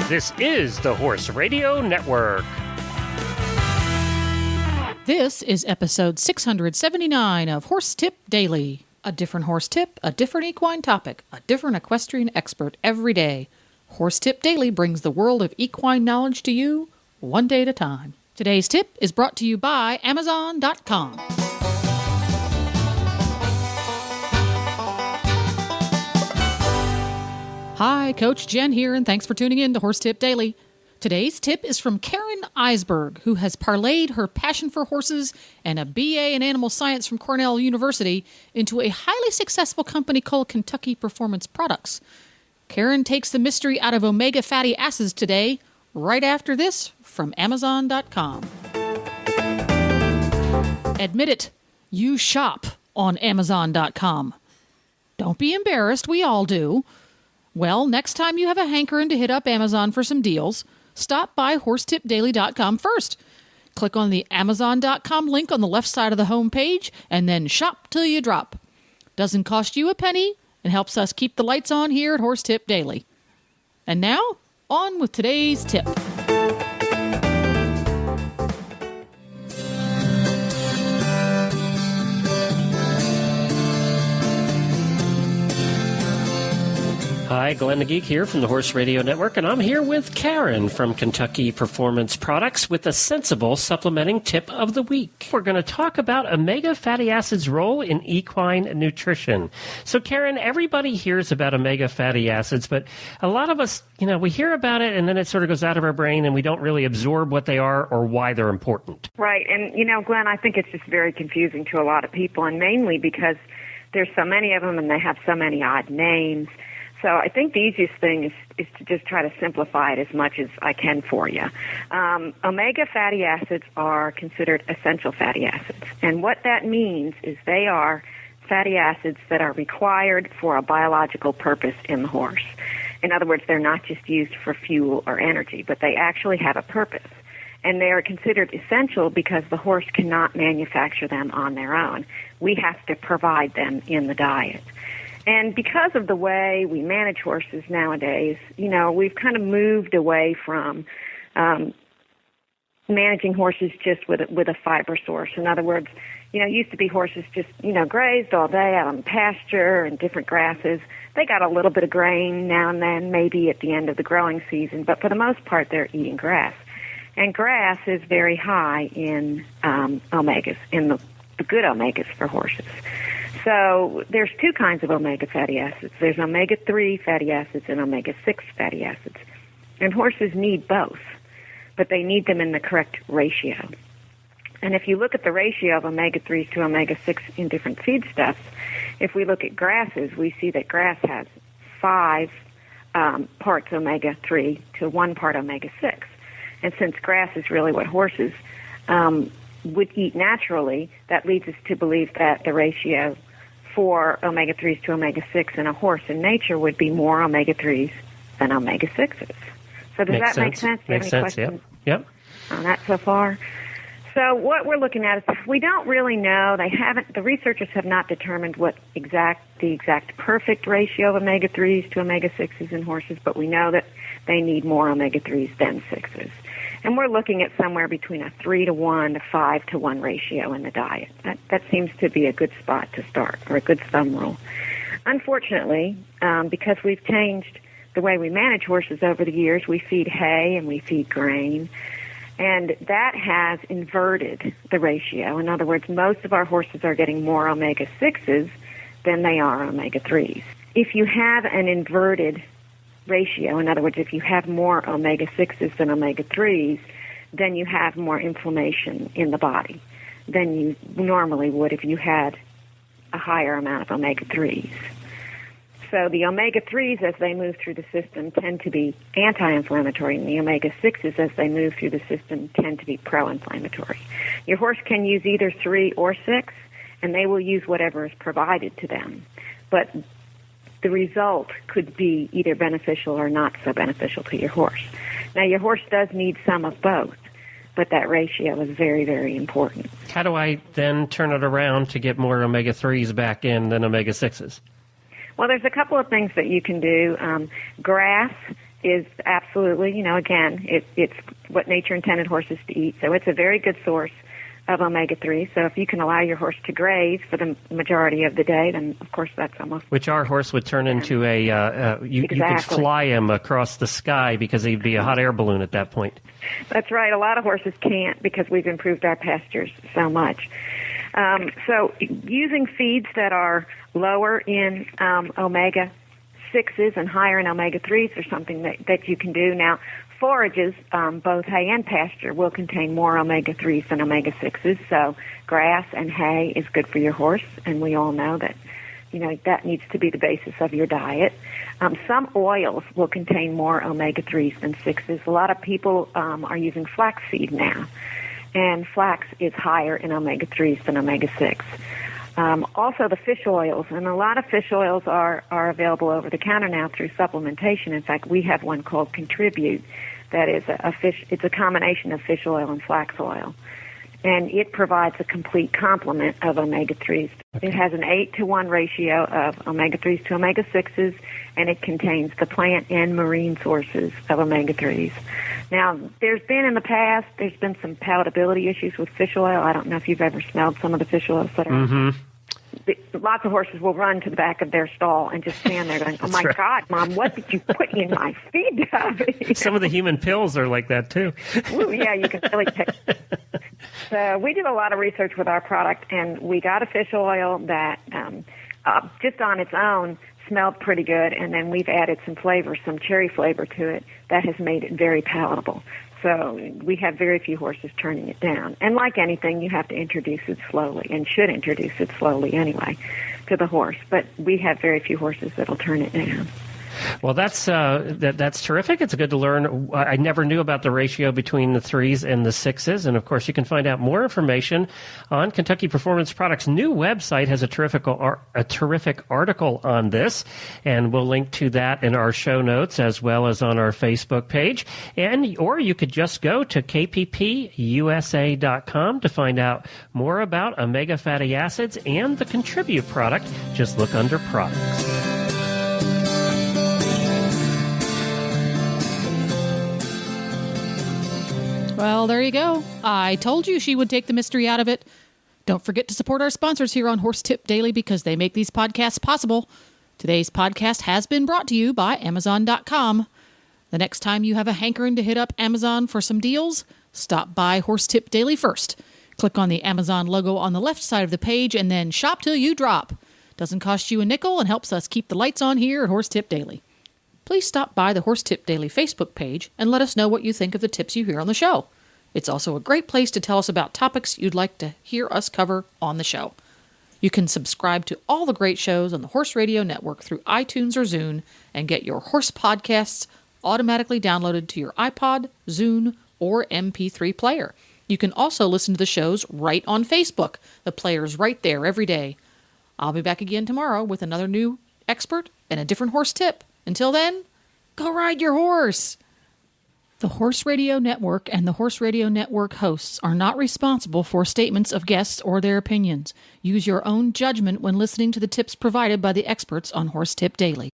This is the Horse Radio Network. This is episode 679 of Horse Tip Daily. A different horse tip, a different equine topic, a different equestrian expert every day. Horse Tip Daily brings the world of equine knowledge to you, one day at a time. Today's tip is brought to you by Amazon.com. Hi, Coach Jen here, and thanks for tuning in to Horse Tip Daily. Today's tip is from Karen Eisberg, who has parlayed her passion for horses and a BA in animal science from Cornell University into a highly successful company called Kentucky Performance Products. Karen takes the mystery out of omega fatty acids today, right after this from Amazon.com. Admit it, you shop on Amazon.com. Don't be embarrassed, we all do. Well, next time you have a hankering to hit up Amazon for some deals, stop by horsetipdaily.com first. Click on the Amazon.com link on the left side of the home page and then shop till you drop. Doesn't cost you a penny and helps us keep the lights on here at Horse Tip Daily. And now, on with today's tip. Hi, Glenn the Geek here from the Horse Radio Network, and I'm here with Karen from Kentucky Performance Products with a sensible supplementing tip of the week. We're going to talk about omega fatty acids' role in equine nutrition. So, Karen, everybody hears about omega fatty acids, but a lot of us, we hear about it and then it sort of goes out of our brain and we don't really absorb what they are or why they're important. Right, and Glenn, I think it's just very confusing to a lot of people, and mainly because there's so many of them and they have so many odd names. So I think the easiest thing is to just try to simplify it as much as I can for you. Omega fatty acids are considered essential fatty acids. And what that means is they are fatty acids that are required for a biological purpose in the horse. In other words, they're not just used for fuel or energy, but they actually have a purpose. And they are considered essential because the horse cannot manufacture them on their own. We have to provide them in the diet. And because of the way we manage horses nowadays, we've kind of moved away from managing horses just with a fiber source. In other words, it used to be horses just, grazed all day out on pasture and different grasses. They got a little bit of grain now and then, maybe at the end of the growing season, but for the most part, they're eating grass. And grass is very high in omegas, in the good omegas for horses. So there's two kinds of omega fatty acids. There's omega-3 fatty acids and omega-6 fatty acids. And horses need both, but they need them in the correct ratio. And if you look at the ratio of omega-3s to omega-6 in different feedstuffs, if we look at grasses, we see that grass has 5 parts omega-3 to 1 part omega-6. And since grass is really what horses would eat naturally, that leads us to believe that the ratio for omega-3s to omega-6 in a horse in nature would be more omega-3s than omega-6s. So does that make sense? Do you have any questions Yep. on that so far? So what we're looking at is we don't really know. The researchers have not determined what the exact perfect ratio of omega-3s to omega-6s in horses, but we know that they need more omega-3s than 6s. And we're looking at somewhere between a 3-to-1 to 5-to-1 ratio in the diet. That seems to be a good spot to start, or a good thumb rule. Unfortunately, because we've changed the way we manage horses over the years, we feed hay and we feed grain, and that has inverted the ratio. In other words, most of our horses are getting more omega-6s than they are omega-3s. If you have an inverted ratio, in other words, if you have more omega-6s than omega-3s, then you have more inflammation in the body than you normally would if you had a higher amount of omega-3s. So the omega-3s, as they move through the system, tend to be anti-inflammatory, and the omega-6s, as they move through the system, tend to be pro-inflammatory. Your horse can use either 3 or 6, and they will use whatever is provided to them. But the result could be either beneficial or not so beneficial to your horse. Now, your horse does need some of both, but that ratio is very, very important. How do I then turn it around to get more omega-3s back in than omega-6s? Well, there's a couple of things that you can do. Grass is absolutely, again, it's what nature intended horses to eat. So it's a very good source of omega-3. So if you can allow your horse to graze for the majority of the day, then of course that's almost... Which our horse would turn into you could fly him across the sky because he'd be a hot air balloon at that point. That's right. A lot of horses can't because we've improved our pastures so much. So using feeds that are lower in omega-6s and higher in omega-3s are something that you can do. Now, forages, both hay and pasture, will contain more omega-3s than omega-6s, so grass and hay is good for your horse, and we all know that, that needs to be the basis of your diet. Some oils will contain more omega-3s than 6s. A lot of people are using flaxseed now, and flax is higher in omega-3s than omega-6. Also, the fish oils, and a lot of fish oils are available over the counter now through supplementation. In fact, we have one called Contribute that is it's a combination of fish oil and flax oil, and it provides a complete complement of omega-3s. Okay. It has an 8-to-1 ratio of omega-3s to omega-6s, and it contains the plant and marine sources of omega-3s. Now, there's been some palatability issues with fish oil. I don't know if you've ever smelled some of the fish oils that are... Mm-hmm. Lots of horses will run to the back of their stall and just stand there going, oh, my right. God, Mom, what did you put in my feed tub? Some of the human pills are like that, too. Ooh, yeah, you can really taste it. So we did a lot of research with our product, and we got a fish oil that just on its own smelled pretty good, and then we've added some flavor, some cherry flavor to it that has made it very palatable. So we have very few horses turning it down. And like anything, you have to introduce it slowly, and should introduce it slowly anyway to the horse. But we have very few horses that'll turn it down. Well, that's terrific. It's good to learn. I never knew about the ratio between the 3s and the 6s. And, of course, you can find out more information on Kentucky Performance Products' new website. Has a terrific article on this, and we'll link to that in our show notes as well as on our Facebook page. Or you could just go to kppusa.com to find out more about omega fatty acids and the Contribute product. Just look under products. Well, there you go. I told you she would take the mystery out of it. Don't forget to support our sponsors here on Horse Tip Daily because they make these podcasts possible. Today's podcast has been brought to you by Amazon.com. The next time you have a hankering to hit up Amazon for some deals, stop by Horse Tip Daily first. Click on the Amazon logo on the left side of the page and then shop till you drop. Doesn't cost you a nickel and helps us keep the lights on here at Horse Tip Daily. Please stop by the Horse Tip Daily Facebook page and let us know what you think of the tips you hear on the show. It's also a great place to tell us about topics you'd like to hear us cover on the show. You can subscribe to all the great shows on the Horse Radio Network through iTunes or Zune and get your horse podcasts automatically downloaded to your iPod, Zune, or MP3 player. You can also listen to the shows right on Facebook. The player's right there every day. I'll be back again tomorrow with another new expert and a different horse tip. Until then, go ride your horse! The Horse Radio Network and the Horse Radio Network hosts are not responsible for statements of guests or their opinions. Use your own judgment when listening to the tips provided by the experts on Horse Tip Daily.